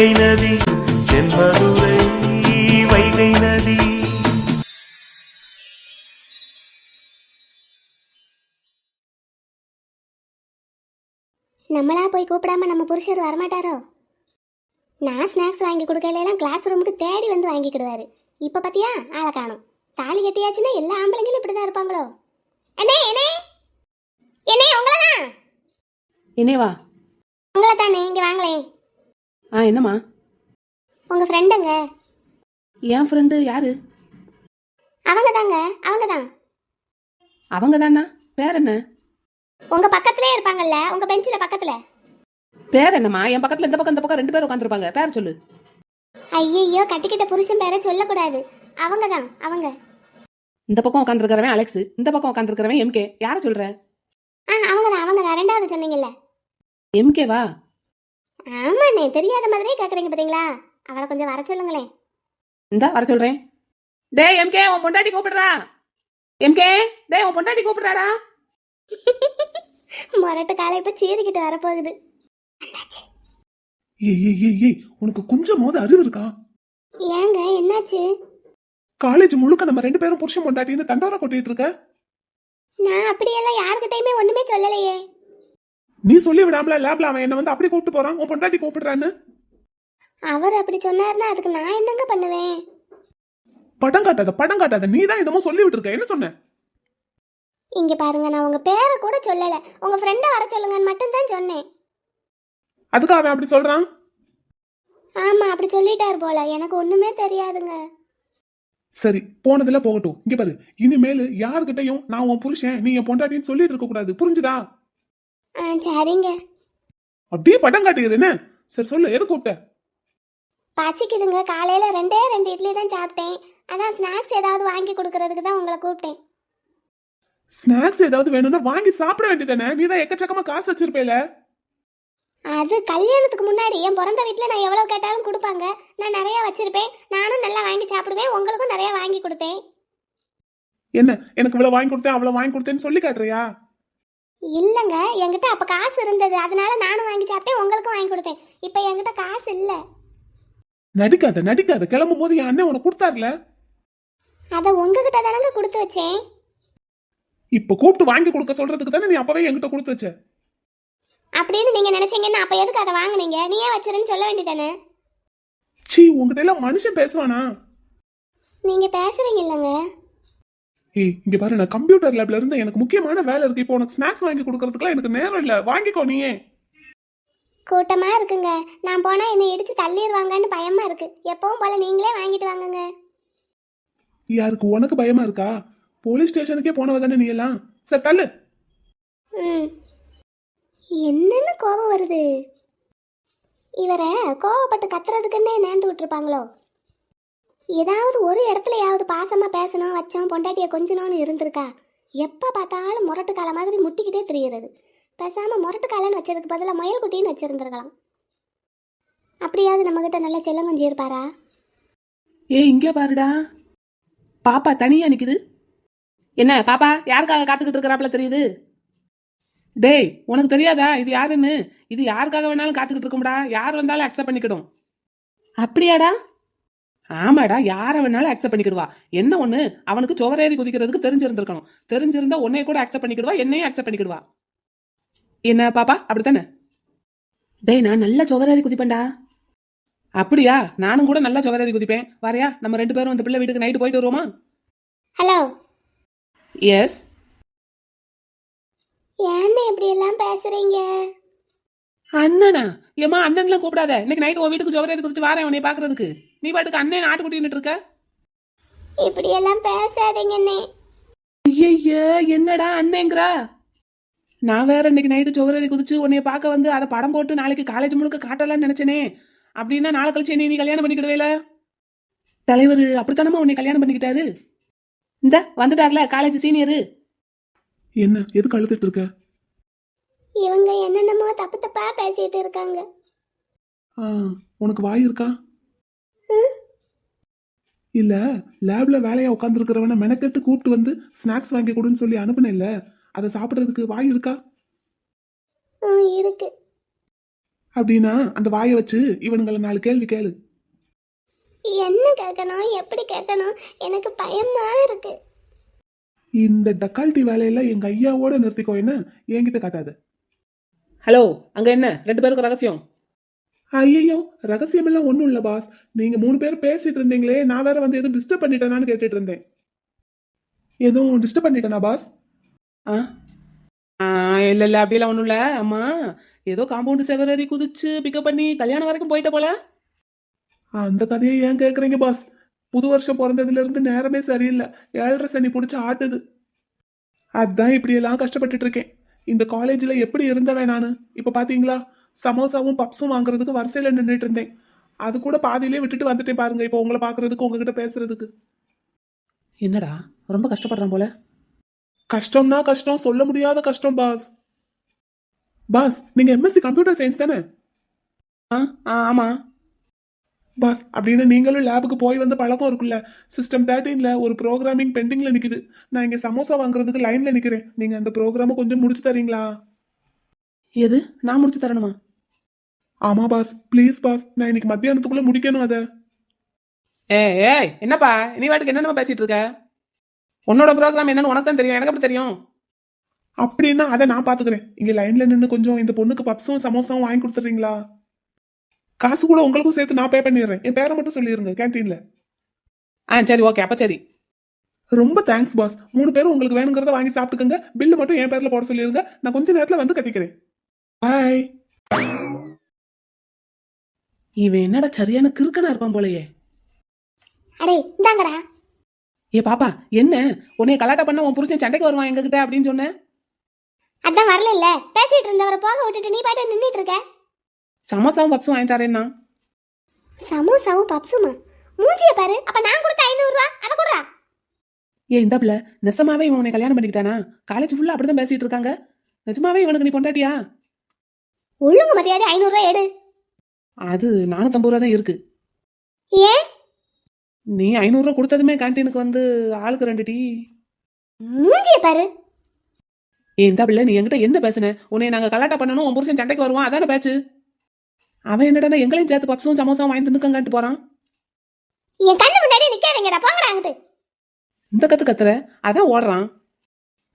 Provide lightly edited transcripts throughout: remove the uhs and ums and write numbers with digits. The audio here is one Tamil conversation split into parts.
வைகை நதி தென்மதுரை வைகை நதி. நம்மளா போய் கூப்பிடாம நம்ம புருஷர் வரமாட்டாரோ? நான் ஸ்நாக்ஸ் வாங்கி கொடுக்கலாம் கிளாஸ் ரூமுக்கு தேடி வந்து வாங்கிக்கிடுவாரு. இப்போ பார்த்தியா ஆளை காணும். தாலி கட்டியாச்சுன்னா எல்லா ஆம்பளைங்களும் இப்படி தான் இருப்பாங்களோ? அண்ணே அண்ணே என்னே உங்களை தான். என்னேவா? உங்களை தானே, இங்கே வாங்களேன். என்னம்மா? உங்கள் ஃப்ரெண்டுங்க. என் ஃப்ரெண்டு யாரு? அவங்க தாங்க, அவங்க தான். அவங்க தானா? பேர் என்ன? உங்க பக்கத்திலே இருப்பாங்கல்ல, உங்க பெஞ்சில பக்கத்துல. பேர் என்னம்மா? என் பக்கத்துல இந்த பக்கம் இந்த பக்கம் 2 பேர் உட்காந்துருப்பாங்க. பேர் சொல்லு. ஐயோ, கட்டிக்கிட்ட புருஷன் பேரை சொல்லக்கூடாது. அவங்க தான், அவங்க. இந்த பக்கம் உட்காந்துருக்கிறவன் அலெக்ஸ், இந்த பக்கம் உட்காந்துருக்கிறவன் எம்கே. யார சொல்ற? அவங்க தான், அவங்க தான். ரெண்டாவது சொன்னீங்கல்ல, எம்கேவா? ஆமாண்ணே, தெரியாத மாதிரியே கேக்குறீங்க பாத்தீங்களா? அவரை கொஞ்சம் வர சொல்லுங்களேன். இந்த வர சொல்றேன். டேய் எம்கே, உன் பொண்டாட்டி கூப்பிடுறா. எம்கே, டேய் உன் பொண்டாட்டி கூப்பிடுறாடா. மொரட்டு காலை இப்ப சீறிக்கிட்டு வரப்போகுது. ஏய் உனக்கு கொஞ்சமாவது அறிவு இருக்கா? ஏங்க என்னாச்சு? காலேஜ் முழுக்க நம்ம 2 பேரும் புருஷன் பொண்டாட்டின்னு தண்டோரா கொட்டிட்டு இருக்க. நான் அப்படியெல்லாம் யாருக்கிட்டையுமே ஒண்ணுமே சொல்லலையே. நீ சொல்லி விடாமல லேப்ல அவன் என்ன வந்து அப்படி கூப்பிட்டு போறான், உன் பொண்டாட்டி கூப்பிடுறான்னு. அவர் அப்படி சொன்னாருன்னா அதுக்கு நான் என்னங்க பண்ணுவேன்? படம் காட்டாத. நீ தான் என்னமோ சொல்லி விட்டுருக்க. என்ன சொன்ன? இங்க பாருங்க, நான் உங்க பேரை கூட சொல்லல. உங்க ஃப்ரெண்ட வர சொல்லுங்கன்னு மட்டும் தான் சொன்னேன். அதுக்கு அவன் அப்படி சொல்றான்? ஆமா, அப்படி சொல்லிட்டாரு போல. எனக்கு ஒண்ணுமே தெரியாதுங்க. சரி, போனதுல போகட்டும். இங்க பாரு, இனிமேல் யாருக்கிட்டையும் நான் உன் புருஷன் நீ என் பொண்டாட்டின்னு சொல்லிட்டு இருக்க கூடாது. புரிஞ்சுதா? சரிங்க. அப்படியே படம் காட்டுகிறது என்ன? சரி சொல்லு, எது கூப்பிட்ட? பசிக்குதுங்க. காலையில 2 இட்லி தான் சாப்பிட்டேன். அதான் ஸ்நாக்ஸ் ஏதாவது வாங்கி கொடுக்கறதுக்கு தான் உங்களை கூப்பிட்டேன். ஸ்நாக்ஸ் ஏதாவது வேணும்னா வாங்கி சாப்பிட வேண்டியதானே? நீ தான் எக்கச்சக்கமா காசு வச்சிருப்பேல. அது கல்யாணத்துக்கு முன்னாடி என் பிறந்த வீட்டில் நான் எவ்வளோ கேட்டாலும் கொடுப்பாங்க. நான் நிறையா வச்சிருப்பேன். நானும் நல்லா வாங்கி சாப்பிடுவேன். உங்களுக்கும் நிறையா வாங்கி கொடுத்தேன். என்ன, எனக்கு இவ்வளவு வாங்கி கொடுத்தேன் அவ்வளவு வாங்கி கொடுத்தேன்னு சொல்லி காட்டுறியா? இல்லைங்க, என்கிட்ட அப்போ காசு இருந்தது. அதனால நானும் வாங்கி சாப்பிட்டேன், உங்களுக்கும் வாங்கி கொடுத்தேன். இப்போ என்கிட்ட காசு இல்லை. நடிக்காத. கிளம்பும் போது என் அண்ணன் உனக்கு கொடுத்தாருல. அதை உங்ககிட்ட தானங்க கொடுத்து வச்சேன். இப்ப கூப்பிட்டு வாங்கி கொடுக்க சொல்றதுக்கு தானே நீ அப்பவே என்கிட்ட கொடுத்து வச்ச. அப்படின்னு நீங்க நினைச்சீங்கன்னா அப்ப எதுக்கு அதை வாங்குனீங்க? நீயே வச்சிருன்னு சொல்ல வேண்டியதானே. சீ, உங்ககிட்ட எல்லாம் மனுஷன் பேசுவானா? நீங்க பேசுறீங்க இல்லங்க. ஏய், இங்க பாரு, நான் கம்ப்யூட்டர் லேப்ல இருந்து எனக்கு முக்கியமான வேலை இருக்கு. இப்போ உனக்கு ஸ்நாக்ஸ் வாங்கி கொடுக்கறதுக்குலாம் எனக்கு நேரம் இல்ல. வாங்கிக்கோ நீயே. கூட்டமா இருக்குங்க. நான் போனா என்னை இடிச்சு தள்ளிடுவாங்கன்னு பயமா இருக்கு. எப்பவும் போல நீங்களே வாங்கிட்டு வாங்குங்க. யாருக்கு? உனக்கு பயமா இருக்கா? போலீஸ் ஸ்டேஷனுக்கே போனவ தானே நீ எல்லாம். சரி தள்ளு. என்னன்னு கோபம் வருது? இவரை கோவப்பட்டு கத்துறதுக்குன்னே நேர்ந்து விட்டுருப்பாங்களோ? ஏதாவது ஒரு இடத்துலயாவது பாசமா பேசணும், வச்சோம், பொண்டாட்டிய கொஞ்சணும்னு இருந்திருக்கா? எப்ப பார்த்தாலும் முரட்டு காலை மாதிரி முட்டிக்கிட்டே திரியிறது. பேசாம முரட்டு காலன்னு வச்சதுக்கு பதிலாக முயல் குட்டின்னு வச்சிருந்துருக்கலாம். அப்படியாவது நம்ம கிட்ட நல்ல செல்லம் கொஞ்சம் இருப்பாரா? இங்க பாருடா, பாப்பா தனியா நிக்குது. என்ன பாப்பா யாருக்காக காத்துக்கிட்டு இருக்கிறாப்ல தெரியுது? டேய், உனக்கு தெரியாதா இது யாருன்னு? இது யாருக்காக வேணாலும் காத்துக்கிட்டு இருக்கும்டா. யார் வந்தாலும் அக்செப்ட் பண்ணிக்கிடும். அப்படியாடா? ஆமாடா, யாரை வேணாலும் அக்செப்ட் பண்ணிக்கிடுவா. என்ன ஒண்ணு, அவனுக்கு சுவரேறி குதிக்கிறதுக்கு தெரிஞ்சிருந்திருக்கணும். தெரிஞ்சிருந்தா உன்னைய கூட அக்செப்ட் பண்ணிக்கிடுவா, என்னையும் அக்செப்ட் பண்ணிக்கிடுவா. என்ன பாப்பா, அப்படித்தானே? டேய், நான் நல்லா சுவரேறி குதிப்பேன்டா. அப்படியா? நானும் கூட நல்லா சுவரேறி குதிப்பேன். வரையா, நம்ம 2 பேரும் இந்த பிள்ளை வீட்டுக்கு நைட்டு போயிட்டு வருவோமா? ஹலோ. எஸ். ஏன்னு இப்படி எல்லாம் பேசுறீங்க? அண்ணனா? ஏமா அண்ணன்லாம் கூப்பிடாத. இன்னைக்கு நைட்டு உன் வீட்டுக்கு ஜோவரேறி குதிச்சு வாரேன் உன்னை பாக்குறதுக்கு. நீ பாட்டுக்கு அண்ணன் ஆட்டுக்குட்டின்னு இருக்க. இப்படி எல்லாம் பேசாதீங்கண்ணே. ஐயா, என்னடா அண்ணேங்கிறா? நான் வேற இன்னைக்கு நைட்டு ஜோவரேறி குதிச்சு உன்னைய பார்க்க வந்து அதை படம் போட்டு நாளைக்கு காலேஜ் முழுக்க காட்டலாம்னு நினைச்சேனே. அப்படின்னா நாளை கழிச்சு நீ கல்யாணம் பண்ணிக்கிடுவேல? தலைவர் அப்படித்தானமா உன்னை கல்யாணம் பண்ணிக்கிட்டாரு. இந்த வந்துட்டார்ல காலேஜ் சீனியரு. என்ன, எதுக்கு அழுதுட்டு இருக்க? இவங்க என்னென்னமோ தப்பு தப்பா பேசிட்டு இருக்காங்க. உனக்கு வாய் இருக்கா? இல்ல, லேப்ல வேலையா உட்காந்துருக்கிறவன மெனக்கெட்டு கூப்பிட்டு வந்து ஸ்நாக்ஸ் வாங்கி கொடுன்னு சொல்லி அனுப்புனேன்ல, அதை சாப்பிடுறதுக்கு வாய் இருக்கா? இருக்கு. அப்படின்னா அந்த வாயை வச்சு இவனுங்களை 4 கேள்வி கேளு. என்ன கேட்கணும், எப்படி கேட்கணும், எனக்கு பயமா இருக்கு. இந்த டக்கால்ட்டி வேலையெல்லாம் எங்க ஐயாவோட நிறுத்திக்கோ, என்ன என்கிட்ட காட்டாது. ஹலோ, அங்க என்ன 2 பேருக்கு ரகசியம்? ஐயோ, ரகசியம் எல்லாம் ஒண்ணும் இல்ல பாஸ். நீங்க 3 பேர் பேசிட்டு இருந்தீங்களே, நான் வேற வந்து எதுவும் டிஸ்டர்ப் பண்ணிட்டேனான்னு கேட்டுட்டு இருந்தேன். எதுவும் டிஸ்டர்ப் பண்ணிட்டேனா பாஸ்? ஆ ஆ, இல்ல இல்ல, அப்படியெல்லாம் ஒண்ணும் இல்ல. அம்மா ஏதோ காம்பவுண்ட் செவரரி குதிச்சு பிக்கப் பண்ணி கல்யாணம் வரைக்கும் போயிட்ட போல. அந்த கதையை ஏன் கேக்குறீங்க பாஸ்? புது வருஷம் பிறந்ததுல இருந்து நேரமே சரியில்லை. 7:30 சனி பிடிச்சி ஆட்டுது. அதான் இப்படி எல்லாம் கஷ்டப்பட்டுட்டு இருக்கேன். இந்த காலேஜ்ல எப்படி இருந்தவன் நானு? இப்ப பாத்தீங்களா, சமோசாவும் பப்ஸும் வாங்குறதுக்கு வரிசையில நின்றுட்டு இருந்தேன். அது கூட பாதியிலே விட்டுட்டு வந்துட்டேன் பாருங்க, இப்போ உங்களை பாக்குறதுக்கு, உங்ககிட்ட பேசுறதுக்கு. என்னடா ரொம்ப கஷ்டப்படுறான் போல. கஷ்டம்னா கஷ்டம், சொல்ல முடியாத கஷ்டம் பாஸ். பாஸ், நீங்க எம்எஸ்சி கம்ப்யூட்டர் சயின்ஸ் தானே? ஆ ஆ, ஆமா. பாஸ், அப்படின்னு நீங்களும் லேபுக்கு போய் வந்து பழக்கம் இருக்குல்ல. சிஸ்டம் 13ல ஒரு ப்ரோக்ராமிங் பெண்டிங்ல நிக்குது. நான் இங்க சமோசா வாங்குறதுக்கு லைன்ல நிக்கிறேன். நீங்க அந்த ப்ரோக்ராம கொஞ்சம் முடிச்சு தரீங்களா? எது, நான் முடிச்சு தரணுமா? ஆமா பாஸ், ப்ளீஸ் பாஸ், நான் இன்னைக்கு மத்தியானத்துக்குள்ள முடிக்கணும் அத. ஏய் ஏய், என்னப்பா நீ வாட்டுக்கு என்னென்ன பேசிட்டு இருக்க? உன்னோட ப்ரோக்ராம் என்னன்னு உனக்கு தான் தெரியும், எனக்கு எப்படி தெரியும்? அப்படின்னா அதை நான் பாத்துக்கிறேன். இங்க லைன்ல நின்று கொஞ்சம் இந்த பொண்ணுக்கு பப்ஸும் சமோசாவும் வாங்கி கொடுத்துறீங்களா? காசு கூட உங்களுக்கும் சேர்த்து நான் பே பண்ணிடுறேன். என் பேரை மட்டும் சொல்லிருங்க கேன்டீன்ல. ஆ சரி, ஓகே, அப்ப சரி. ரொம்ப தேங்க்ஸ் பாஸ். 3 பேரும் உங்களுக்கு வேணுங்கிறத வாங்கி சாப்பிட்டுக்கங்க. பில்லு மட்டும் என் பேர்ல போட சொல்லிருங்க. நான் கொஞ்ச நேரத்துல வந்து கட்டிக்கிறேன். பாய். இவன் என்னடா சரியான கிறுக்கனா இருப்பான் போலயே. அடே இந்தாங்கடா. ஏ பாப்பா, என்ன உன்னைய கலாட்டா பண்ண உன் புருஷன் சண்டைக்கு வருவான் எங்ககிட்ட அப்படின்னு சொன்னேன். அதான் வரல இல்ல, பேசிட்டு இருந்தவரை போக விட்டுட்டு நீ பாட்டு நின்னுட்டு இருக்க. சமோசாவும் பப்ஸும் வாங்கி தரேன்னா. சமோசாவும் பப்ஸுமா? மூஞ்சிய பாரு. அப்ப நான் கொடுத்த 500 ரூபா அதை கொடுறா. ஏ இந்த பிள்ளை நெசமாவே இவன் உன்னை கல்யாணம் பண்ணிக்கிட்டானா? காலேஜ் ஃபுல்லா அப்படிதான் பேசிட்டு இருக்காங்க. நிஜமாவே இவனுக்கு நீ பொண்டாட்டியா? ஒழுங்கு மரியாதை 500 ரூபா எடு. அது 450 ரூபா தான் இருக்கு. ஏன்? நீ 500 ரூபா கொடுத்ததுமே கேன்டீனுக்கு வந்து ஆளுக்கு 2 டீ. மூஞ்சிய பாரு. ஏ இந்த பிள்ளை, நீ என்கிட்ட என்ன பேசுன? உன்னை நாங்க கலாட்டா பண்ணணும், உன் புருஷன் சண்டைக்கு வருவான், அதான பேச்சு. அவன் என்னடா எங்களையும் சேர்த்து பப்ஸும் சமோசாவும் வாங்கி தின்னுக்கங்கன்ட்டு போறான். என் கண்ணு முன்னாடி நிக்காதீங்கடா, போங்கடா அங்கிட்டு. இந்த கத்து கத்துற, அதான் ஓடுறான்.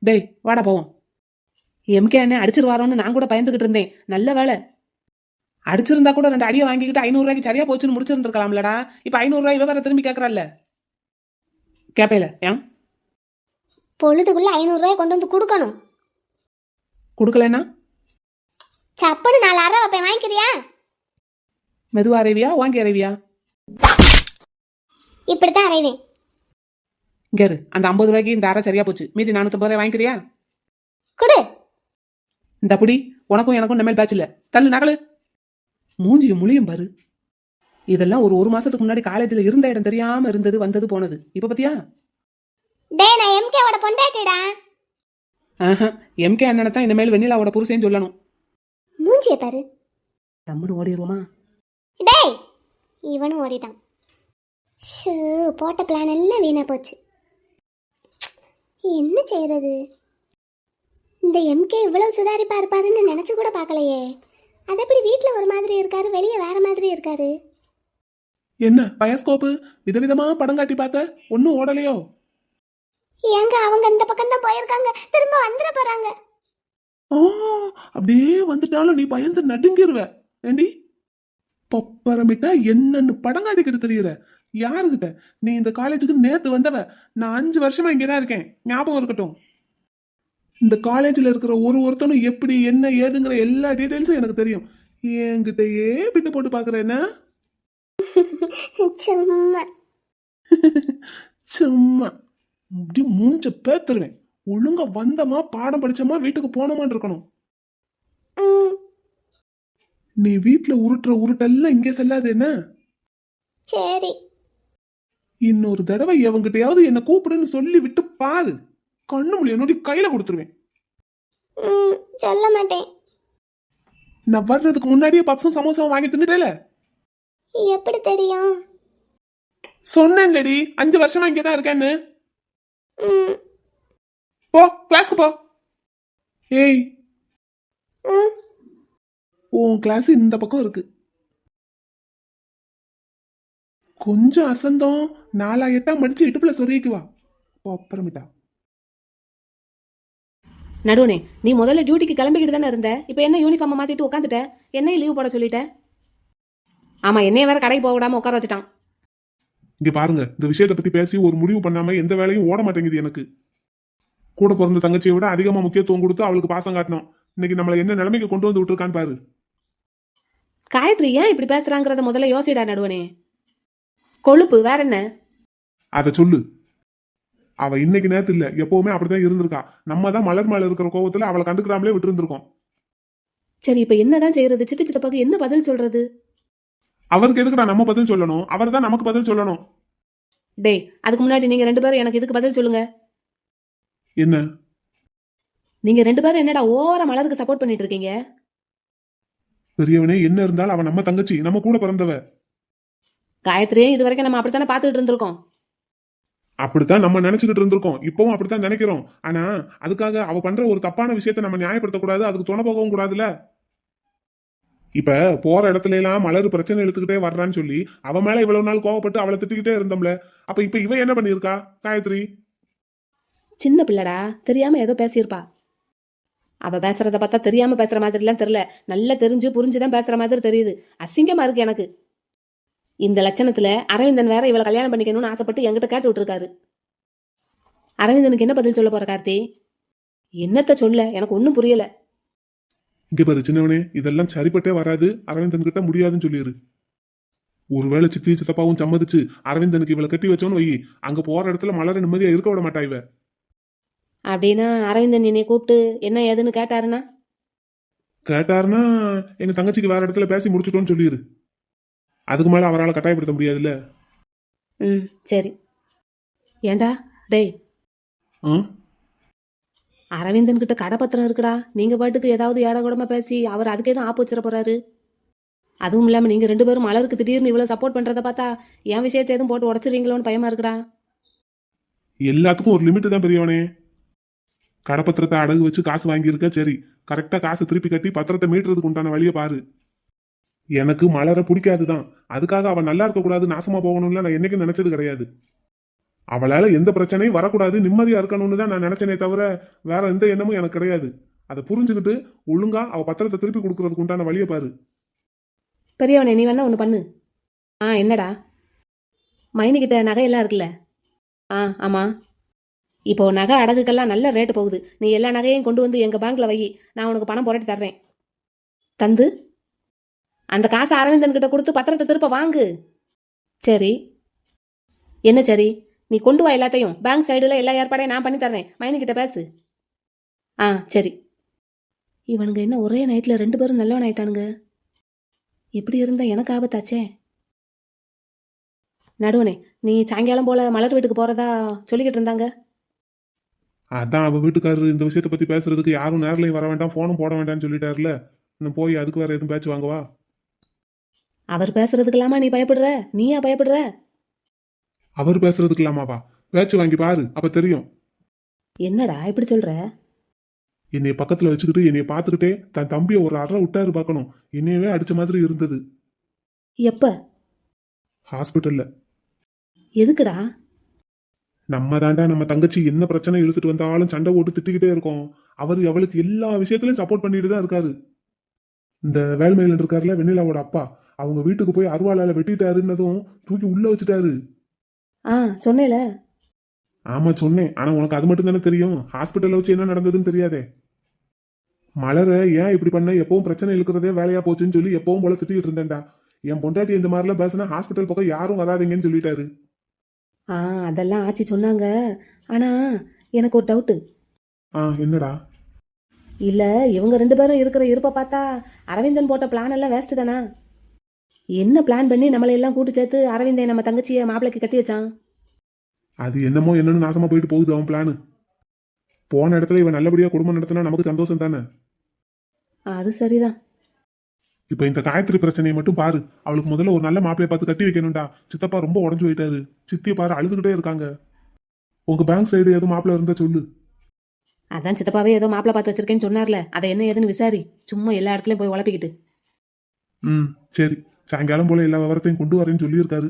டேய் வாடா போவோம். எம்கே அண்ணே அடிச்சிருவாரோன்னு நான் கூட பயந்துகிட்டு இருந்தேன். நல்ல வேலை. அடிச்சிருந்தா கூட 2 அடியை வாங்கிக்கிட்டு 500 ரூபாய்க்கு சரியா போச்சுன்னு முடிச்சிருந்துருக்கலாம்லடா. இப்ப 500 ரூபாய் இவ வேற திரும்பி கேட்கறாள்ல. கேப்பையில ஏன் பொழுதுக்குள்ள 500 ரூபாய் கொண்டு வந்து கொடுக்கணும். கொடுக்கலன்னா சப்புன்னு 4 அரை வைப்பேன், வாங்கிக்கிறியா? மெதுவா அரைவியா வாங்கி அரைவியா? இப்படித்தான் அரைவேன். இங்க இரு, அந்த 50 ரூபாய்க்கு இந்த அரை சரியா போச்சு, மீதி 450 ரூபாய் வாங்கிக்கிறியா? கொடு. இந்த அப்படி உனக்கும் எனக்கும் நம்ம பேச்சு இல்ல. தள்ளு நகலு. மூஞ்சியும் முழியும் பாரு. இதெல்லாம் ஒரு மாசத்துக்கு முன்னாடி காலேஜ்ல இருந்த இடம் தெரியாம இருந்தது, வந்தது போனது. இப்ப பத்தியா? டேய், நான் எம்கேவோட பொண்டாட்டிடா. ஆஹா, எம்கே அண்ணனை தான் இனிமேல் வெண்ணிலாவோட புருஷன் சொல்லணும். மூஞ்சிய பாரு. நம்மளும் ஓடிடுவோமா? டேய், இவனும் ஓடிட்டான். ஷூ, போட்ட பிளான் எல்லாம் வீணா போச்சு. என்ன செய்யறது? இந்த எம்கே இவ்வளவு சுதாரிப்பா இருப்பாருன்னு நினைச்சு கூட பார்க்கலையே. அது எப்படி வீட்டில் ஒரு மாதிரி இருக்காரு, வெளியே வேற மாதிரி இருக்காரு? என்ன பயாஸ்கோப்பு விதவிதமா படம் காட்டி பார்த்த, ஒன்னும் ஓடலையோ? ஏங்க அவங்க இந்த பக்கம் தான் போயிருக்காங்க, திரும்ப வந்துட போறாங்க. ஓ, அப்படியே வந்துட்டாலும் நீ பயந்து நடுங்கிருவ. ஏண்டி பப்பரமிட்டா என்னன்னு படம் காட்டிக்கிட்டு தெரியுற? யாருகிட்ட? நீ இந்த காலேஜுக்கு நேத்து வந்தவ. நான் 5 வருஷமா இங்கதான் இருக்கேன், ஞாபகம் இருக்கட்டும். இந்த காலேஜ்ல இருக்கிற ஒருத்தனும் எப்படி என்ன ஏதுங்கிற எல்லா டீடைல்ஸும் எனக்கு தெரியும். என்கிட்டயே பிட்டு போட்டு பாக்குற என்ன? சும்மா சும்மா இப்படி மூஞ்ச பேத்துருவேன். ஒழுங்கா வந்தமா, பாடம் படிச்சமா, வீட்டுக்கு போனோமான்னு இருக்கணும். ம், நீ வீட்டுல உருட்டுற உருட்டெல்லாம் இங்கே செல்லாது என்ன? சரி. இன்னொரு தடவை எவங்கிட்டயாவது என்ன கூப்பிடுன்னு சொல்லி விட்டு பாரு, கண்ணு மொழி என்னோட கையில கொடுத்துருவேன். ம், சொல்ல மாட்டேன். நான் வர்றதுக்கு முன்னாடியே பப்ஸும் சமோசாவும் வாங்கி தின்னுட்டேல. எப்படி தெரியும்? சொன்னேன்லடி 5 வருஷமா இங்கதான் இருக்கேன்னு. ம், போ கிளாஸ்க்கு போ. ஏய், ம், உன் கிளாஸ் இந்த பக்கம் இருக்கு. கொஞ்சம் அசந்தம் 4-8 மடிச்சு இடுப்புல சொருகிக்கு வா. அப்புறமேட்டா நடுவனே, நீ முதல்ல டியூட்டிக்கு கிளம்பிக்கிட்டு தானே இருந்த. இப்போ என்ன யூனிஃபார்மை மாத்திட்டு உட்காந்துட்ட? என்னையும் லீவ் போட சொல்லிட்ட. ஆமா, என்னைய வேற கடைக்கு போக விடாம உட்கார வச்சுட்டான். இங்க பாருங்க, இந்த விஷயத்தை பத்தி பேசி ஒரு முடிவு பண்ணாம எந்த வேலையும் ஓட மாட்டேங்குது எனக்கு. கூட பிறந்த தங்கச்சியை விட அதிகமா முக்கியத்துவம் கொடுத்து அவளுக்கு பாசம் காட்டணும். இன்னைக்கு நம்மள என்ன நிலைமைக்கு கொண்டு வந்து விட்டுருக்கான்னு பாரு. காயத்ரி ஏன் இப்படி பேசுறாங்கிறத முதல்ல யோசிடா நடுவனே. கொழுப்பு வேற என்ன? அதை சொல்லு. அவ இன்னைக்கு நேத்து இல்ல, எப்பவுமே அப்படிதான் இருந்திருக்கா. நம்ம தான் மலர் மேல இருக்கிற கோவத்துல அவளை கண்டுக்கிடாமலே விட்டு இருந்திருக்கோம். சரி, இப்ப என்னதான் செய்யறது? சித்தி சித்தப்பாக்கு என்ன பதில் சொல்றது? அவருக்கு எதுக்குடா நம்ம பதில் சொல்லணும்? அவர் தான் நமக்கு பதில் சொல்லணும். டேய், அதுக்கு முன்னாடி நீங்க 2 பேரும் எனக்கு இதுக்கு பதில் சொல்லுங்க. என்ன? நீங்க 2 பேரும் என்னடா ஓவரா மலருக்கு சப்போர்ட் பண்ணிட்டு இருக்கீங்க? பெரியவனே, என்ன இருந்தாலும் அவன் நம்ம தங்கச்சி, நம்ம கூட பிறந்தவ. காயத்ரியே இது வரைக்கும் நம்ம அப்படித்தானே பார்த்துட்டு இருந்திருக்கோம். அப்படித்தான் நம்ம நினைச்சுக்கிட்டு இருந்திருக்கோம். இப்பவும் அப்படித்தான் நினைக்கிறோம். ஆனா அதுக்காக அவ பண்ற ஒரு தப்பான விஷயத்த நம்ம நியாயப்படுத்த கூடாது, அதுக்கு துணை போகவும் கூடாதுல. இப்ப போற இடத்துல எல்லாம் மலர் பிரச்சனை எடுத்துக்கிட்டே வர்றான்னு சொல்லி அவ மேல இவ்வளவு நாள் கோவப்பட்டு அவளை திட்டிக்கிட்டே இருந்தோம்ல. அப்ப இப்ப இவ என்ன பண்ணிருக்கா காயத்ரி? சின்ன பிள்ளடா, தெரியாம ஏதோ பேசியிருப்பா. அவ பேசுறத பார்த்தா தெரியாம பேசுற மாதிரி எல்லாம் தெரியல, நல்லா தெரிஞ்சு புரிஞ்சுதான் பேசுற மாதிரி தெரியுது. அசிங்கமா இருக்கு எனக்கு. இந்த லட்சணத்துல அரவிந்தன் வேற இவளை கல்யாணம் பண்ணிக்கணும்னு ஆசைப்பட்டு என்கிட்ட கேட்டு விட்டுருக்காரு. அரவிந்தனுக்கு என்ன பதில் சொல்ல போற கார்த்தி? என்னத்த சொல்ல, எனக்கு ஒன்னும் புரியல. இங்க பாரு சின்னவனே, இதெல்லாம் சரிப்பட்டே வராது. அரவிந்தன் கிட்ட முடியாதுன்னு சொல்லிரு. ஒருவேளை சித்தி சித்தப்பாவும் சம்மதிச்சு அரவிந்தனுக்கு இவளை கட்டி வச்சோன்னு வை, அங்க போற இடத்துல மலர நிம்மதியா இருக்க விட மாட்டா இவ. அப்படின்னா அரவிந்தன் என்னை கூப்பிட்டு என்ன ஏதுன்னு கேட்டாருன்னா? கேட்டாருன்னா எங்க தங்கச்சிக்கு வேற இடத்துல பேசி முடிச்சுட்டோன்னு சொல்லிரு. அதுக்கு மேல அவரால் கட்டாயப்படுத்த முடியாதுல்ல. ம், சரி. ஏண்டா டேய், ஆ? அரவிந்தன் கிட்ட கடை பத்திரம் இருக்குடா. நீங்க பாட்டுக்கு ஏதாவது ஏட கூடமா பேசி அவர் அதுக்கு எதுவும் ஆப்பு வச்சிட போறாரு. அதுவும் இல்லாம நீங்க 2 பேரும் மலருக்கு திடீர்னு இவ்வளவு சப்போர்ட் பண்றத பார்த்தா என் விஷயத்தை எதுவும் போட்டு உடச்சிருவீங்களோன்னு பயமா இருக்குடா. எல்லாத்துக்கும் ஒரு லிமிட் தான் பெரியவனே. கடப்பத்திரத்தை அடகு வச்சு காசு வாங்கியிருக்க, சரி. கரெக்டா காசு திருப்பி கட்டி பத்திரத்தை மீட்டுறதுக்கு உண்டான வழியை பாரு. எனக்கு மலர பிடிக்காதுதான். அதுக்காக அவன் நல்லா இருக்க கூடாது, நாசமா போகணும்ல நான் என்னைக்கும் நினைச்சது கிடையாது. அவளால எந்த பிரச்சனையும் வரக்கூடாது, நிம்மதியா இருக்கணும்னு தான் நான் நினைச்சனே தவிர வேற எந்த எண்ணமும் எனக்கு கிடையாது. அதை புரிஞ்சுக்கிட்டு ஒழுங்கா அவ பத்திரத்தை திருப்பி கொடுக்கறதுக்கு உண்டான வழியை பாரு. பெரியவனே, நீ வேணா ஒன்று பண்ணு. என்னடா? மைனிக்கிட்ட நகையெல்லாம் இருக்குல்ல? ஆமா. இப்போ நகை அடகுக்கெல்லாம் நல்ல ரேட்டு போகுது. நீ எல்லா நகையும் கொண்டு வந்து எங்க பேங்க்ல வை, நான் உனக்கு பணம் புரட்டி தர்றேன். தந்து அந்த காசை அரவிந்தன் கிட்ட கொடுத்து பத்திரத்தை திருப்ப வாங்கு. சரி. என்ன சரி? நீ கொண்டு வா எல்லாத்தையும். பேங்க் சைடுல எல்லா ஏற்பாடையும் நான் பண்ணி தர்றேன். மைனிக்கிட்ட பேசு. சரி. இவனுங்க என்ன ஒரே நைட்ல 2 பேரும் நல்லவன் ஆயிட்டானுங்க. இப்படி இருந்தா எனக்கு ஆபத்தாச்சே. நடுவனே, நீ சாயங்காலம் போல மலர் வீட்டுக்கு போறதா சொல்லிக்கிட்டு இருந்தாங்க. அதான் அவ வீட்டுக்காரரு இந்த விஷயத்தை பத்தி பேசுறதுக்கு யாரும் நேர்லையும் வர வேண்டாம், போனும் போட வேண்டாம்னு சொல்லிட்டாருல. இன்னும் போய் அதுக்கு வேற எதுவும் பேச்சு வாங்கவா? அவர் பேசுறதுக்கெல்லாமா நீ பயப்படுற? நீயா பயப்படுற? அவர் பேசுறதுக்கு இல்லாமாவா? பேச்சு வாங்கி பாரு, அப்ப தெரியும். என்னடா இப்படி சொல்ற? என்னைய பக்கத்துல வச்சுக்கிட்டு என்னைய பாத்துக்கிட்டே தன் தம்பியை ஒரு அறை விட்டாரு பார்க்கணும். என்னையவே அடிச்ச மாதிரி இருந்தது. எப்ப? ஹாஸ்பிட்டல்ல. எதுக்குடா? நம்ம தாண்டா நம்ம தங்கச்சி என்ன பிரச்சனை இழுத்துட்டு வந்தாலும் சண்டை போட்டு திட்டிக்கிட்டே இருக்கோம். அவரு அவளுக்கு எல்லா விஷயத்திலயும் சப்போர்ட் பண்ணிட்டு தான் இருக்காரு. இந்த வேல்மையில இருக்காருல வெண்ணிலாவோட அப்பா, அவங்க வீட்டுக்கு போய் அருவாளால வெட்டிட்டாருன்னதும் தூக்கி உள்ள வச்சுட்டாரு. சொன்னேல. ஆமா சொன்னேன், ஆனா உனக்கு அது மட்டும் தானே தெரியும். ஹாஸ்பிட்டல்ல வச்சு என்ன நடந்ததுன்னு தெரியாதே. மலர ஏன் இப்படி பண்ண, எப்பவும் பிரச்சனை இழுக்கிறதே வேலையா போச்சுன்னு சொல்லி எப்பவும் போல திட்டிட்டு இருந்தேன்டா. என் பொண்டாட்டி இந்த மாதிரிலாம் பேசினா ஹாஸ்பிட்டல் பக்கம் யாரும் வராதீங்கன்னு சொல்லிட்டாரு. அதெல்லாம் ஆச்சி சொன்னாங்க. ஆனா எனக்கு ஒரு டவுட்டு. என்னடா? இல்ல, இவங்க 2 பேரும் இருக்கிற இருப்ப பார்த்தா அரவிந்தன் போட்ட பிளான் எல்லாம் வேஸ்ட் தானா? என்ன பிளான் பண்ணி நம்மளை எல்லாம் கூட்டு சேர்த்து அரவிந்தன் நம்ம தங்கச்சியை மாப்பிளைக்கு கட்டி வச்சான்? அது என்னமோ என்னன்னு நாசமா போயிட்டு போகுது அவன் பிளானு. போன இடத்துல இவன் நல்லபடியா குடும்பம் நடத்தினா நமக்கு சந்தோஷம் தானே. அது சரிதான். இப்ப இந்த காயத்ரி பிரச்சனையை மட்டும் பாரு. அவளுக்கு முதல்ல ஒரு நல்ல மாப்பிளைய பார்த்து கட்டி வைக்கணும்டா. சித்தப்பா ரொம்ப உடஞ்சு போயிட்டாரு. சித்திய பாரு அழுதுகிட்டே இருக்காங்க. உங்க பேங்க் சைடு எதுவும் மாப்பிள்ள இருந்தா சொல்லு. அதான் சித்தப்பாவே ஏதோ மாப்பிள்ள பார்த்து வச்சிருக்கேன்னு சொன்னார்ல, அதை என்ன ஏதுன்னு விசாரி. சும்மா எல்லா இடத்துலயும் போய் உழப்பிக்கிட்டு. ம் சரி, சாயங்காலம் போல எல்லா விவரத்தையும் கொண்டு வரேன்னு சொல்லியிருக்காரு.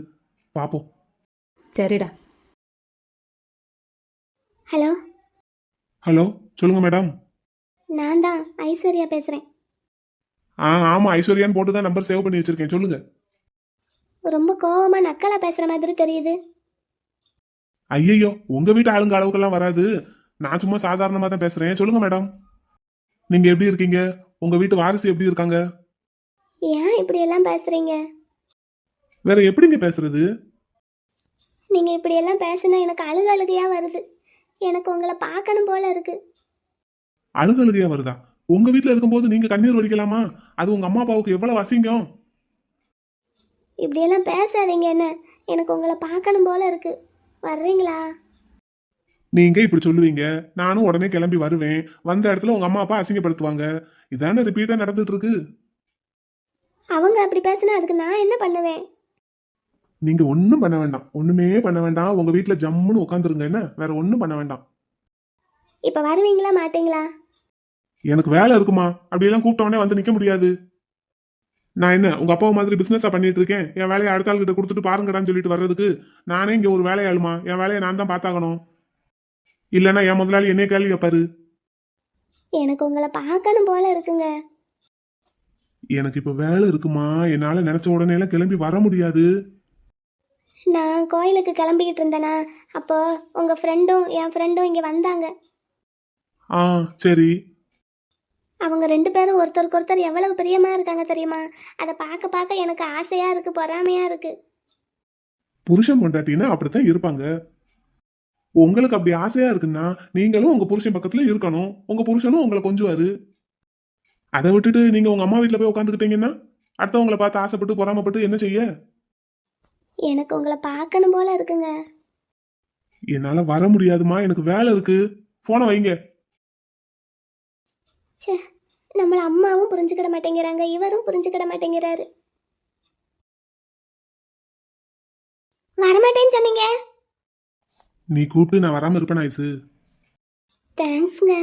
பாப்போம். சரிடா. ஹலோ, ஹலோ, சொல்லுங்க மேடம். நான் தான் ஐஸ்வர்யா பேசுகிறேன். ஆமா, ஐஸ்வர்யான்னு போட்டு தான் நம்பர் சேவ் பண்ணி வச்சிருக்கேன். சொல்லுங்க. ரொம்ப கோவமாக நக்கலாக பேசுகிற மாதிரி தெரியுது. ஐயையோ, உங்க வீட்டு ஆளுங்க அளவுக்கெல்லாம் வராது. நான் சும்மா சாதாரணமா தான் பேசுறேன். சொல்லுங்க மேடம். நீங்க எப்படி இருக்கீங்க? உங்க வீட்டு வாரிசு எப்படி இருக்காங்க? ஏன் இப்படியெல்லாம் பேசுகிறீங்க? வேற எப்படிங்க பேசுறது? நீங்கள் இப்படியெல்லாம் பேசுனா எனக்கு அழுகையாக வருது. எனக்கு உங்களை பார்க்கணும் போல இருக்கு. அழுகழுகையா வருதா? உங்க வீட்டுல இருக்கும்போது நீங்க கண்ணீர் வடிக்கலாமா? அது உங்க அம்மா அப்பாவுக்கு எவ்வளவு அசிங்கம். இப்படியெல்லாம் பேசாதீங்க. என்ன, எனக்கு உங்களை பார்க்கணும் போல இருக்கு. வர்றீங்களா? நீங்க இப்படி சொல்லுவீங்க, நானும் உடனே கிளம்பி வருவேன். வந்த இடத்துல உங்க அம்மா அப்பா அசிங்கப்படுத்துவாங்க. இதானே ரிப்பீட்டா நடந்துட்டு இருக்கு. அவங்க அப்படி பேசுனா அதுக்கு நான் என்ன பண்ணுவேன்? நீங்க ஒன்னும் பண்ண வேண்டாம், ஒண்ணுமே பண்ண வேண்டாம். உங்க வீட்டுல ஜம்முன்னு உட்காந்துருங்க. என்ன, வேற ஒண்ணும் பண்ண வேண்டாம். இப்போ வருவீங்களா மாட்டீங்களா? எனக்கு வேலை இருக்குமா? அப்படியெல்லாம் கூப்பிட்டவனே வந்து நிக்க முடியாது. நான் என்ன உங்க அப்பா மாதிரி பிசினஸா பண்ணிட்டு இருக்கேன்? என் வேலையை அடுத்த ஆள்கிட்ட கொடுத்துட்டு பாருங்கடான்னு சொல்லிட்டு வர்றதுக்கு நானே இங்க ஒரு வேலையாளுமா? என் வேலையை நான் தான் பார்த்தாகணும். இல்லைன்னா என் முதலாளி என்னைய கேள்வி வைப்பாரு. எனக்கு உங்களை பார்க்கணும் போல இருக்குங்க. எனக்கு இப்ப வேலை இருக்குமா? என்னால நினைச்ச உடனே எல்லாம் கிளம்பி வர முடியாது. நான் கோயிலுக்கு கிளம்பிக்கிட்டு இருந்தேனா, அப்போ உங்கள் ஃப்ரெண்டும் என் ஃப்ரெண்டும் இங்கே வந்தாங்க. ஆ சரி. அவங்க 2 பேரும் ஒருத்தருக்கு ஒருத்தர் எவ்வளவு பிரியமாக இருக்காங்க தெரியுமா? அதை பார்க்க பார்க்க எனக்கு ஆசையாக இருக்குது, பொறாமையாக இருக்குது. புருஷன் பொண்டாட்டின்னா அப்படித்தான் இருப்பாங்க. உங்களுக்கு அப்படி ஆசையா இருக்குன்னா நீங்களும் உங்க புருஷன் பக்கத்துல இருக்கணும். உங்க புருஷனும் உங்களை கொஞ்சுவாரு. அதை விட்டுட்டு நீங்க உங்க அம்மா வீட்டுல போய் உட்காந்துக்கிட்டீங்கன்னா அடுத்தவங்களை பார்த்து ஆசைப்பட்டு பொறாமப்பட்டு என்ன செய்ய? எனக்கு உங்களை பார்க்கணும் போல இருக்குங்க. என்னால வர முடியாதுமா, எனக்கு வேலை இருக்கு. போனை வைங்க. ச்சே, நம்மளை அம்மாவும் புரிஞ்சுக்கிட மாட்டேங்கிறாங்க, இவரும் புரிஞ்சுக்கிட மாட்டேங்கிறாரு. வரமாட்டேன்னு சொன்னீங்க. நீ கூப்பிட்டு நான் வராம இருப்பேன் ஐசு. தேங்க்ஸ்ங்க.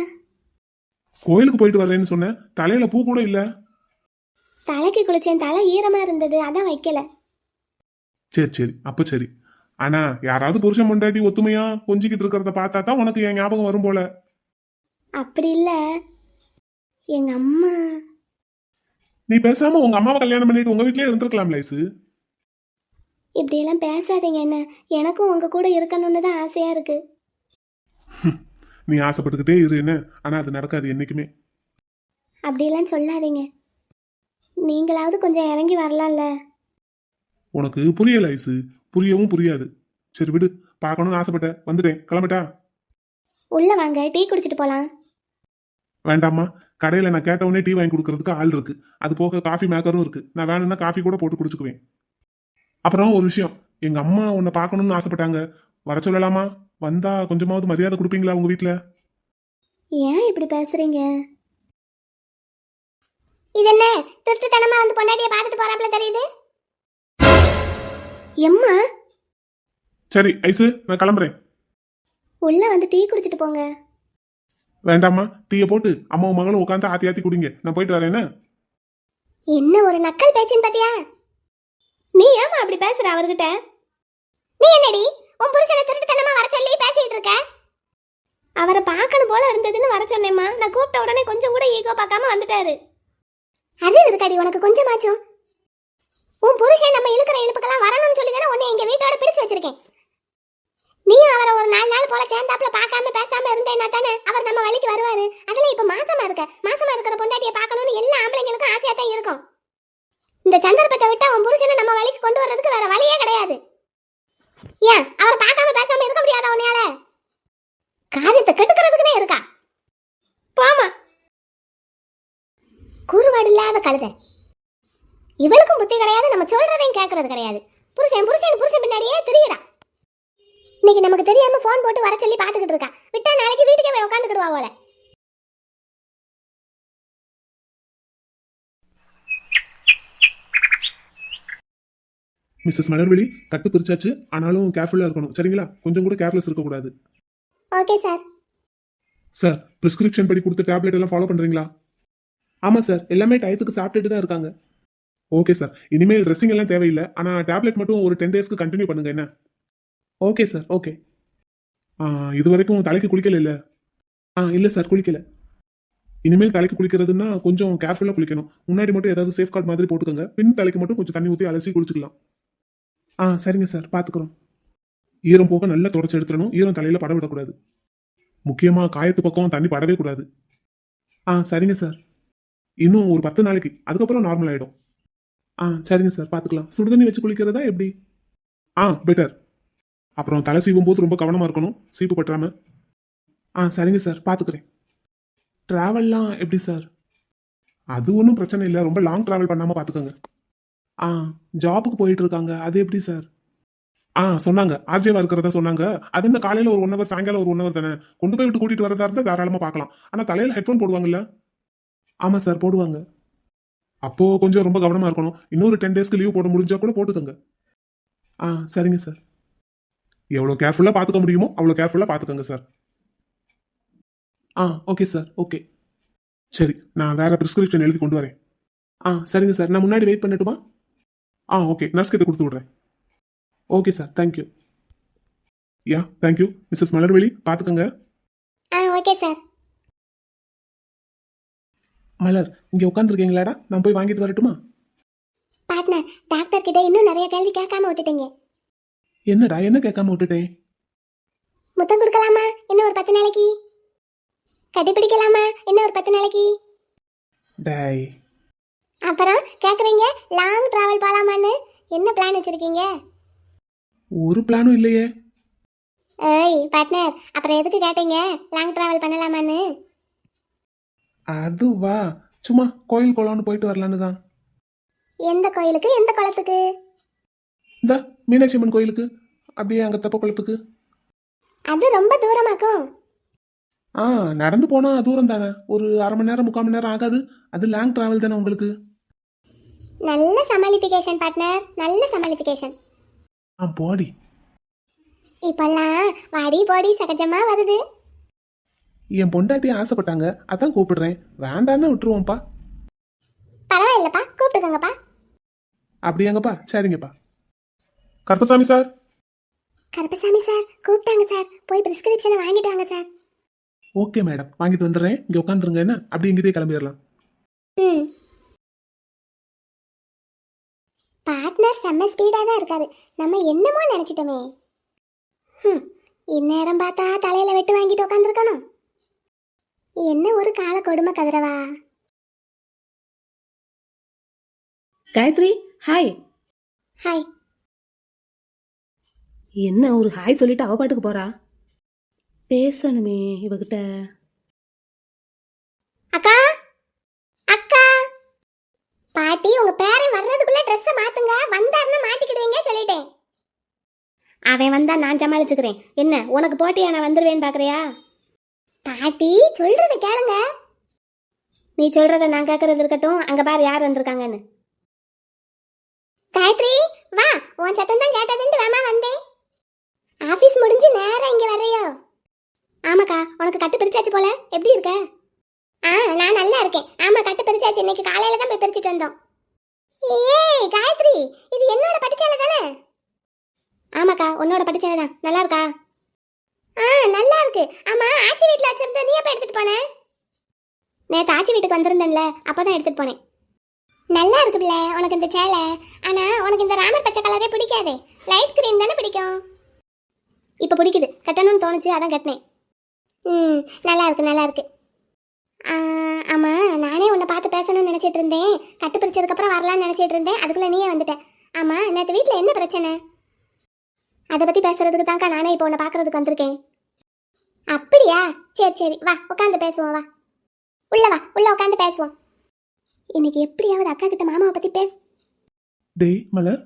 கோயிலுக்கு போயிட்டு வரேன்னு சொன்னேன், தலையில பூ கூட இல்ல. தலைக்கு குளிச்சேன், தலை ஈரமாக இருந்தது, அதான் வைக்கல. சரி சரி, அப்ப சரி. ஆனா யாராவது புருஷன் பொண்டாட்டி ஒத்துமையா கொஞ்சிக்கிட்டு இருக்கிறத பார்த்தா தான் உனக்கு என் ஞாபகம் வரும் போல. அப்படி இல்லை, எங்கள் அம்மா. நீ பேசாம உங்க அம்மாவை கல்யாணம் பண்ணிட்டு உங்க வீட்லயே இருந்திருக்கலாம்ல ஐசு. இப்படியெல்லாம் பேசாதீங்க. என்ன, எனக்கும் உங்கள் கூட இருக்கணும்னு தான் ஆசையாக இருக்குது. நீ ஆசைப்பட்டுக்கிட்டே இரு என்ன, ஆனா அது நடக்காது என்னைக்குமே. அப்படியெல்லாம் சொல்லாதீங்க. நீங்களாவது கொஞ்சம் இறங்கி வரலாம்ல. உனக்கு புரியல ஐசு, புரியவும் புரியாது. சரி விடு, பார்க்கணும்னு ஆசைப்பட்ட, வந்துட்டேன், கிளம்பட்டா? உள்ள வாங்க, டீ குடிச்சிட்டு போலாம். வேண்டாமா, கடையில நான் கேட்ட உடனே டீ வாங்கி கொடுக்கறதுக்கு ஆள் இருக்கு. அது போக காஃபி மேக்கரும் இருக்கு. நான் வேணும்னா காஃபி கூட போட்டு குடிச்சுக்குவேன். அப்புறம் ஒரு விஷயம், எங்க அம்மா உன்னை பார்க்கணும்னு ஆசைப்பட்டாங்க. வர சொல்லலாமா? வந்தா கொஞ்சமாவது மரியாதை கொடுப்பீங்களா உங்க வீட்டுல? ஏன் இப்படி பேசுறீங்க? இது என்ன திருட்டுத்தனமா வந்து பொண்டாட்டியை பார்த்துட்டு போறாப்ல தெரியுது. எம்மா, சரி ஐசு, நான் கிளம்புறேன். உள்ள வந்து டீ குடிச்சிட்டு போங்க. வேண்டாமா, டீயை போட்டு அம்மாவும் மகளும் உட்காந்து ஆத்தி ஆத்தி குடிங்க. நான் போயிட்டு வரேன். என்ன ஒரு நக்கல் பேச்சுன்னு பாத்தியா? நீ ஏமா அப்படி பேசுற அவர்கிட்ட? நீ என்னடி உன் புருஷனை திருட்டுத்தனமா வர சொல்லி பேசிட்டு இருக்க? அவரை பார்க்கணும் போல இருந்ததுன்னு வர சொன்னேம்மா. நான் கூப்பிட்ட உடனே கொஞ்சம் கூட ஈகோ பார்க்காம வந்துட்டாரு. அது இருக்காடி உனக்கு கொஞ்சமாச்சும்? உன் புருஷன் நம்ம இழுக்கிற இழுப்புக்கெல்லாம் வரணும்னு சொல்லி தானே உன்னை எங்க வீட்டோட பிடிச்சு வச்சிருக்கேன். நீ அவரை ஒரு 4 நாள் போல சேர்ந்தாப்புல பார்க்காம பேசாம இருந்தேன்னா தானே அவர் நம்ம வழிக்கு வருவாரு. அதுல இப்ப மாசமா இருக்கிற பொண்டாட்டியை பார்க்கணும்னு எல்லா ஆம்பளைங்களுக்கும் ஆசையா தான் இருக்கும். இந்த சந்தர்ப்பத்தை விட்டா உன் புருஷனை நம்ம வழிக்கு கொண்டு வர்றதுக்கு வேற வழியே கிடையாது. ஏன் அவர் பார்க்காம பேசாம இருக்க முடியாதா உன்னையால? காரியத்தை கெடுக்கிறதுக்குனே இருக்கா. போமா, கூறுபாடு இல்லாத கழுதை. இவளுக்கும் புத்தி கிடையாது, நம்ம சொல்றதையும் கேட்கறது கிடையாது. புருஷன் புருஷன் புருஷன் பின்னாடியே திரியுறா. இன்னைக்கு நமக்கு தெரியாம போன் போட்டு வர சொல்லி பாத்துக்கிட்டு இருக்கா. விட்டா நாளைக்கு வீட்டுக்கே போய் உட்காந்துக்கிடுவா போல. மிஸ்ஸஸ் மலர்விழி, கட்டு பிரிச்சாச்சு. ஆனாலும் கேர்ஃபுல்லா இருக்கணும், சரிங்களா? கொஞ்சம் கூட கேர்லெஸ் இருக்கக்கூடாது. Okay sir. சார், பிரிஸ்கிரிப்ஷன் படி கொடுத்த டேப்லெட் எல்லாம் ஃபாலோ பண்றீங்களா? ஆமா சார், எல்லாமே டயத்துக்கு சாப்பிட்டுட்டு தான் இருக்காங்க. ஓகே சார், இனிமேல் ட்ரெஸ்ஸிங் எல்லாம் தேவையில்லை. ஆனா டேப்லெட் மட்டும் ஒரு 10 டேஸ்க்கு கண்டினியூ பண்ணுங்க என்ன? Okay sir, okay. இது வரைக்கும் தலைக்கு குளிக்கல இல்ல? இல்ல சார், குளிக்கல. இனிமேல் தலைக்கு குளிக்கிறதுன்னா கொஞ்சம் கேர்ஃபுல்லா குளிக்கணும். முன்னாடி மட்டும் ஏதாவது சேஃப் கார்டு மாதிரி போட்டுக்கோங்க. பின் தலைக்கு மட்டும் கொஞ்சம் தண்ணி ஊற்றி அலசி குளிச்சுக்கலாம். சரிங்க சார், பாத்துக்கிறோம். ஈரம் போக நல்லா தொடச்சி எடுத்துடணும். ஈரம் தலையில பட விடக்கூடாது. முக்கியமா காயத்து பக்கம் தண்ணி படவே கூடாது. சரிங்க சார். இன்னும் ஒரு 10 நாளைக்கு, அதுக்கப்புறம் நார்மல் ஆயிடும். சரிங்க சார், பாத்துக்கலாம். சுடுதண்ணி வச்சு குளிக்கிறதா எப்படி? பெட்டர். அப்புறம் தலை சீவும் போது ரொம்ப கவனமா இருக்கணும், சீப்பு பற்றாம. சரிங்க சார், பாத்துக்கிறேன். டிராவல்லாம் எப்படி சார்? அது ஒன்றும் பிரச்சனை இல்லை, ரொம்ப லாங் டிராவல் பண்ணாம பாத்துக்கோங்க. ஜாபுக்கு போயிட்டு இருக்காங்க, அது எப்படி சார்? சொன்னாங்க, ஆர்ஜேவா இருக்கிறதா சொன்னாங்க. அது இந்த காலையில ஒரு 1 hour, சாயங்காலம் ஒரு 1 hour தானே. கொண்டு போய் விட்டு கூட்டிட்டு வரதா இருந்தா தாராளமா பார்க்கலாம். ஆனா தலையில ஹெட்ஃபோன் போடுவாங்கல்ல? ஆமா சார், போடுவாங்க. அப்போ கொஞ்சம் ரொம்ப கவனமா இருக்கணும். இன்னொரு 10 டேஸ்க்கு லீவ் போட முடிஞ்சா கூட போட்டுக்கோங்க. சரிங்க சார். எவ்வளவு கேர்ஃபுல்லா பாத்துக்க முடியுமோ அவ்வளவு கேர்ஃபுல்லா பாத்துக்கோங்க சார். Okay sir, okay. சரி, நான் வேற பிரிஸ்கிரிப்ஷன் எழுதி கொண்டு வரேன். சரிங்க சார், நான் முன்னாடி வெயிட் பண்ணட்டுமா? ஓகே, நர்ஸ் கிட்ட கொடுத்து விடுறேன். Okay sir, thank you. Thank you. Mrs Malarvizhi, பாத்துக்கோங்க. Okay sir. மலர், இங்க உட்காந்துருக்கீங்களாடா? நான் போய் வாங்கிட்டு வரட்டுமா? பார்ட்னர், டாக்டர் கிட்ட இன்னும் நிறைய கேள்வி கேட்காம விட்டுட்டீங்க. என்னடா, என்ன கேட்காம விட்டுட்டேன்? முத்தம் கொடுக்கலாமா இன்னும் ஒரு 10 நாளைக்கு? கட்டிப்பிடிக்கலாமா இன்னும் ஒரு 10 நாளைக்கு? டேய், அப்புறம் கேக்குறீங்க லாங் டிராவல் போலாமான்னு? என்ன பிளான் வச்சிருக்கீங்க? ஒரு பிளானும் இல்லையே. ஏய் பார்ட்னர், அப்புறம் எதுக்கு கேட்டீங்க லாங் டிராவல் பண்ணலாமான்னு? அதுவா, சும்மா கோயில் குளம்னு போயிட்டு வரலான்னு தான். எந்த கோயிலுக்கு, எந்த குளத்துக்கு? இந்த மீனாட்சி அம்மன் கோயிலுக்கு, அப்படியே அங்க தெப்ப குளத்துக்கு. அது ரொம்ப தூரமாக்கும். நடந்து போனா தூரம் தானே, ஒரு 1/2 மணி நேரம் 3/4 மணி நேரம் ஆகாது. அது லாங் டிராவல் தானே உங்களுக்கு. நல்ல சமாளிஃபிகேஷன் பார்ட்னர், நல்ல சமாளிஃபிகேஷன். போடி. இப்பெல்லாம் வாடி போடி சகஜமா வருது. என் பொண்டாட்டி ஆசைப்பட்டாங்க, அதான் கூப்பிடுறேன். வேண்டான்னு விட்டுருவோம்ப்பா. பரவாயில்லப்பா, கூப்பிட்டுக்கோங்கப்பா. அப்படியாங்கப்பா, சரிங்கப்பா. கருப்பசாமி சார். கருப்பசாமி சார் கூப்பிட்டாங்க சார், போய் பிரிஸ்கிரிப்ஷனை வாங்கிட்டு வாங்க சார். ஓகே மேடம், வாங்கிட்டு வந்துடுறேன். இங்க உட்காந்துருங்க என்ன, அப்படி இங்கிட்டே கிளம்பிடலாம். பார்ட்னர் செம்ம ஸ்பீடா தான் இருக்காரு. நம்ம என்னமோ நினைச்சிட்டோமே. இந்நேரம் பார்த்தா தலையில வெட்டு வாங்கிட்டு உட்காந்துருக்கணும். என்ன ஒரு கால கொடுமை கதிரவா. காயத்ரி, ஹாய். ஹாய். என்ன ஒரு ஹாய் சொல்லிட்டு அவ பாட்டுக்கு போறா? பேசணுமே இவகிட்ட. அக்கா, அக்கா. பாட்டி, உங்க பேரன் வர்றதுக்குள்ள ட்ரெஸ்ஸை மாத்துங்க, வந்தாருன்னா மாட்டிக்கிடுவீங்க சொல்லிட்டேன். அவன் வந்தா நான் சமாளிச்சுக்கிறேன். என்ன உனக்கு போட்டியா நான் வந்துருவேன்னு பாக்குறியா? பாட்டி சொல்றத கேளுங்க. நீ சொல்றத நான் கேட்கறது இருக்கட்டும், அங்க பாரு யார் வந்திருக்காங்கன்னு. காயத்ரி வா, உன் சத்தம் தான் கேட்டதுன்னு வேமா வந்தேன். ஆபீஸ் முடிஞ்சு நேரா இங்க வரையோ? ஆமாக்கா, உனக்கு கட்டு பிரிச்சாச்சு போல, எப்படி இருக்க? நான் நல்லா இருக்கேன். ஆமா, கட்டு பிரிச்சாச்சு, இன்னைக்கு காலையில தான் போய் பிரிச்சுட்டு வந்தோம். ஏய் காயத்ரி, இது என்னோட பட்டுச்சேலை தானே? ஆமாக்கா, உன்னோட பட்டுச்சேலை தான். நல்லா இருக்கா? நல்லா இருக்கு. ஆமா, ஆச்சி வீட்டுல வச்சிருந்த நீ எப்ப எடுத்துட்டு போன? நேத்து ஆச்சி வீட்டுக்கு வந்திருந்தேன்ல, அப்பதான் எடுத்துட்டு போனேன். நல்லா இருக்கு பிள்ளை உனக்கு இந்த சேலை. ஆனா உனக்கு இந்த ராமர் பச்சை கலரே பிடிக்காதே, லைட் கிரீன் தானே பிடிக்கும். இப்ப பிடிக்குது, கட்டணும்னு தோணுச்சு, அதான் கட்டினேன். நல்லா இருக்கு, நல்லா இருக்கு. ஆமா, நானே உன்னை பார்த்து பேசணும்னு நினைச்சிட்டு இருந்தேன். கட்டு பிரிச்சதுக்கு அப்புறம் வரலான்னு நினைச்சிட்டு இருந்தேன், அதுக்குள்ள நீயே வந்துட்ட. ஆமா, நேற்று வீட்டுல என்ன பிரச்சனை? அதை பத்தி பேசுறதுக்கு தான்க்கா நானே இப்போ உன்னை பாக்குறதுக்கு வந்திருக்கேன். அப்படியா? சரி சரி, வா உட்காந்து பேசுவோம். வா உள்ள, வா உள்ள உட்காந்து பேசுவோம். இன்னைக்கு எப்படியாவது அக்கா கிட்ட மாமாவை பத்தி பேச. டேய் மலர்,